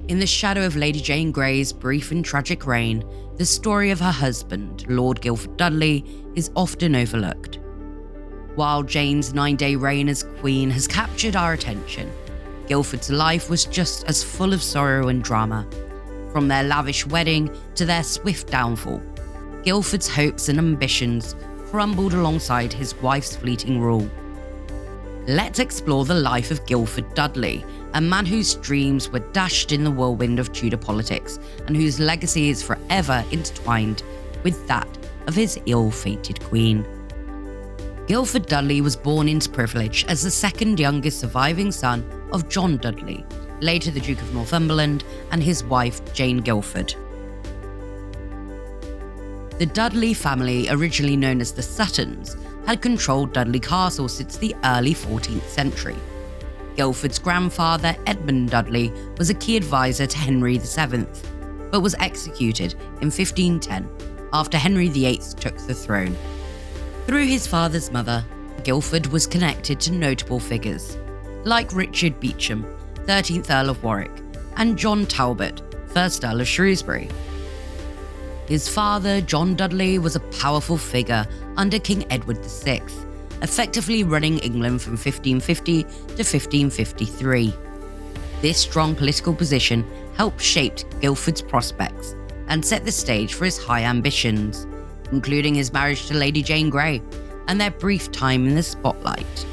In the shadow of Lady Jane Grey's brief and tragic reign, the story of her husband, Lord Guildford Dudley, is often overlooked. While Jane's 9-day reign as Queen has captured our attention, Guildford's life was just as full of sorrow and drama. From their lavish wedding to their swift downfall, Guildford's hopes and ambitions crumbled alongside his wife's fleeting rule. Let's explore the life of Guildford Dudley, a man whose dreams were dashed in the whirlwind of Tudor politics and whose legacy is forever intertwined with that of his ill-fated queen. Guildford Dudley was born into privilege as the second youngest surviving son of John Dudley, later the Duke of Northumberland, and his wife Jane Guildford. The Dudley family, originally known as the Suttons, had controlled Dudley Castle since the early 14th century. Guildford's grandfather, Edmund Dudley, was a key advisor to Henry VII, but was executed in 1510 after Henry VIII took the throne. Through his father's mother, Guildford was connected to notable figures like Richard Beauchamp, 13th Earl of Warwick, and John Talbot, 1st Earl of Shrewsbury. His father, John Dudley, was a powerful figure under King Edward VI, effectively running England from 1550 to 1553. This strong political position helped shape Guildford's prospects and set the stage for his high ambitions, including his marriage to Lady Jane Grey and their brief time in the spotlight.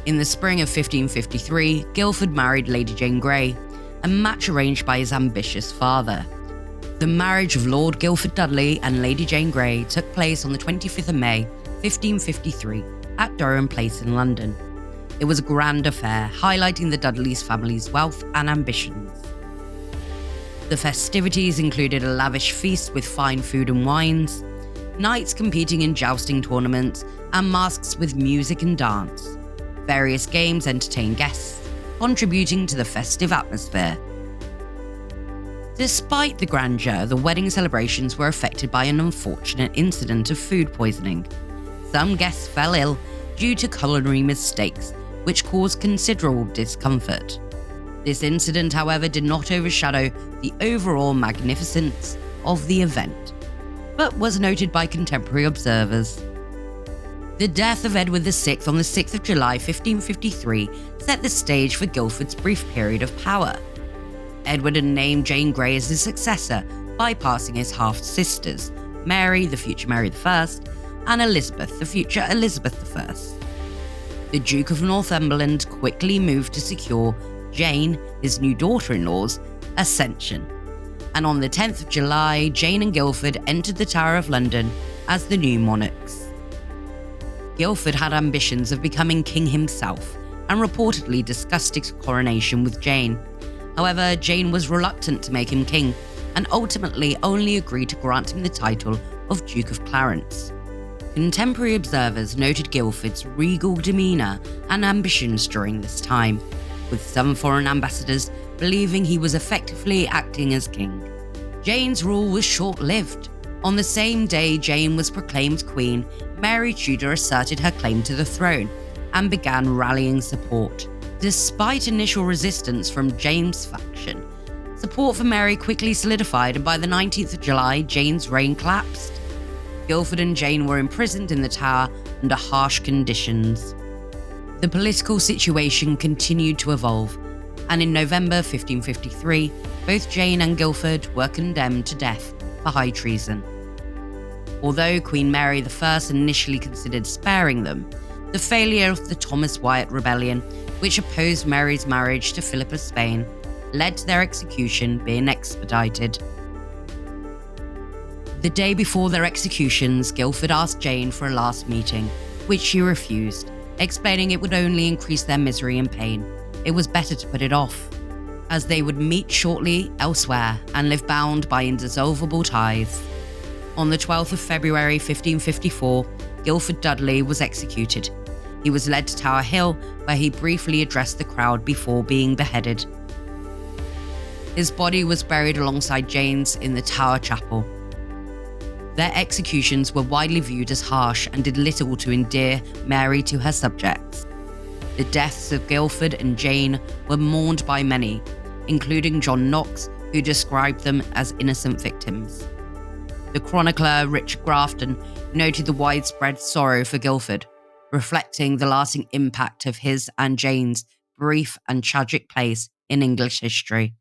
In the spring of 1553, Guildford married Lady Jane Grey, a match arranged by his ambitious father. The marriage of Lord Guildford Dudley and Lady Jane Grey took place on the 25th of May, 1553, at Durham Place in London. It was a grand affair, highlighting the Dudleys family's wealth and ambitions. The festivities included a lavish feast with fine food and wines, knights competing in jousting tournaments, and masques with music and dance. Various games entertained guests, contributing to the festive atmosphere. Despite the grandeur, the wedding celebrations were affected by an unfortunate incident of food poisoning. Some guests fell ill due to culinary mistakes, which caused considerable discomfort. This incident, however, did not overshadow the overall magnificence of the event, but was noted by contemporary observers. The death of Edward VI on the 6th of July 1553 set the stage for Guildford's brief period of power. Edward had named Jane Grey as his successor, bypassing his half-sisters, Mary, the future Mary I, and Elizabeth, the future Elizabeth I. The Duke of Northumberland quickly moved to secure Jane, his new daughter-in-law's, ascension, and on the 10th of July, Jane and Guildford entered the Tower of London as the new monarchs. Guildford had ambitions of becoming king himself and reportedly discussed his coronation with Jane. However, Jane was reluctant to make him king and ultimately only agreed to grant him the title of Duke of Clarence. Contemporary observers noted Guildford's regal demeanour and ambitions during this time, with some foreign ambassadors believing he was effectively acting as king. Jane's rule was short-lived. On the same day Jane was proclaimed queen, Mary Tudor asserted her claim to the throne and began rallying support. Despite initial resistance from Jane's faction, support for Mary quickly solidified, and by the 19th of July, Jane's reign collapsed. Guildford and Jane were imprisoned in the Tower under harsh conditions. The political situation continued to evolve, and in November 1553, both Jane and Guildford were condemned to death for high treason. Although Queen Mary I initially considered sparing them, the failure of the Thomas Wyatt Rebellion, which opposed Mary's marriage to Philip of Spain, led to their execution being expedited. The day before their executions, Guildford asked Jane for a last meeting, which she refused, explaining it would only increase their misery and pain. It was better to put it off, as they would meet shortly elsewhere and live bound by indissoluble ties. On the 12th of February 1554, Guildford Dudley was executed. He was led to Tower Hill, where he briefly addressed the crowd before being beheaded. His body was buried alongside Jane's in the Tower Chapel. Their executions were widely viewed as harsh and did little to endear Mary to her subjects. The deaths of Guildford and Jane were mourned by many, including John Knox, who described them as innocent victims. The chronicler Richard Grafton noted the widespread sorrow for Guildford, reflecting the lasting impact of his and Jane's brief and tragic place in English history.